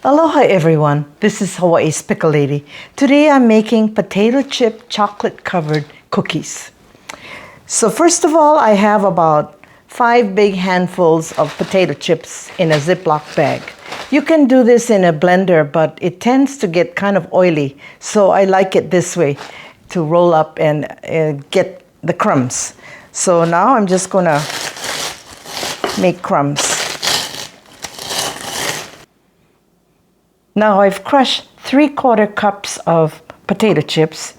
Aloha everyone, this is Hawaii's Pickle Lady. Today I'm making potato chip chocolate covered cookies. So first of all, I have about 5 big handfuls of potato chips in a Ziploc bag. You can do this in a blender, but it tends to get kind of oily, so I like it this way to roll up and get the crumbs. So now I'm just gonna make crumbs. Now I've crushed 3/4 cups of potato chips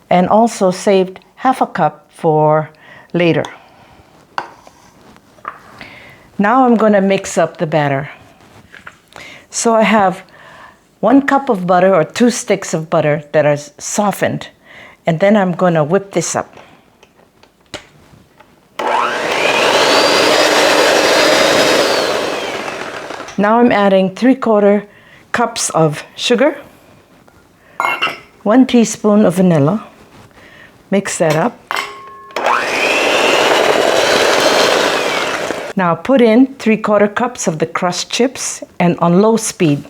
and also saved 1/2 cup for later. Now I'm going to mix up the batter. So I have 1 cup of butter or 2 sticks of butter that are softened, and then I'm going to whip this up. Now I'm adding 3/4 cups of sugar, 1 teaspoon of vanilla. Mix that up. Now put in 3/4 cups of the crushed chips and on low speed.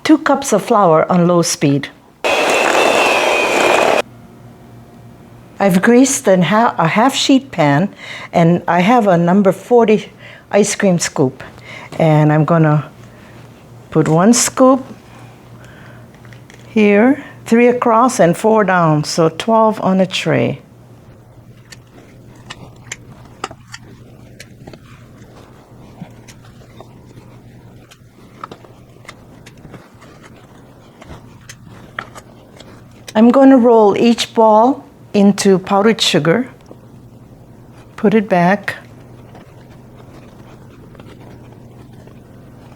2 cups of flour on low speed. I've greased a half sheet pan, and I have a number 40 ice cream scoop, and I'm gonna put 1 scoop here, 3 across and 4 down, so 12 on a tray. I'm going to roll each ball into powdered sugar, put it back.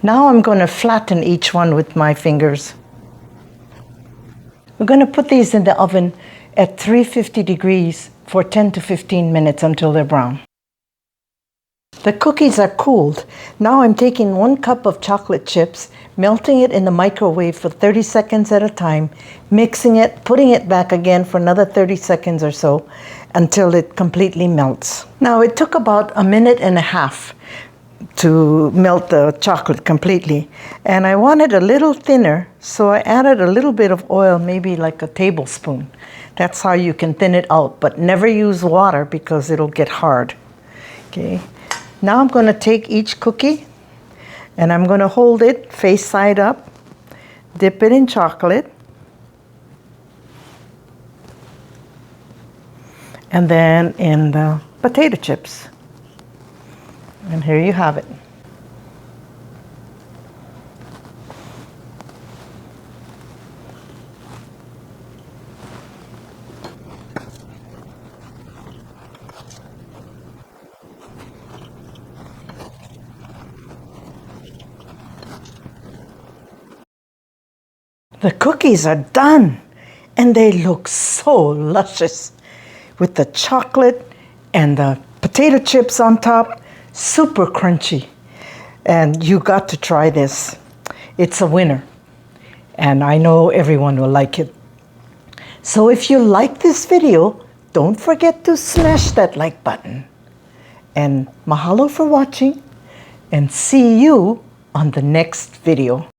Now I'm going to flatten each one with my fingers. We're going to put these in the oven at 350 degrees for 10 to 15 minutes until they're brown. The cookies are cooled. Now I'm taking 1 cup of chocolate chips, melting it in the microwave for 30 seconds at a time, mixing it, putting it back again for another 30 seconds or so until it completely melts. Now it took about 1.5 minutes to melt the chocolate completely, and I wanted a little thinner, so I added a little bit of oil, maybe like a tablespoon. That's how you can thin it out, but never use water because it'll get hard. Okay. Now I'm going to take each cookie and I'm going to hold it face side up, dip it in chocolate, and then in the potato chips. And here you have it. The cookies are done, and they look so luscious with the chocolate and the potato chips on top. Super crunchy, and you got to try this. It's a winner, and I know everyone will like it. So if you like this video, don't forget to smash that like button. And mahalo for watching, and see you on the next video.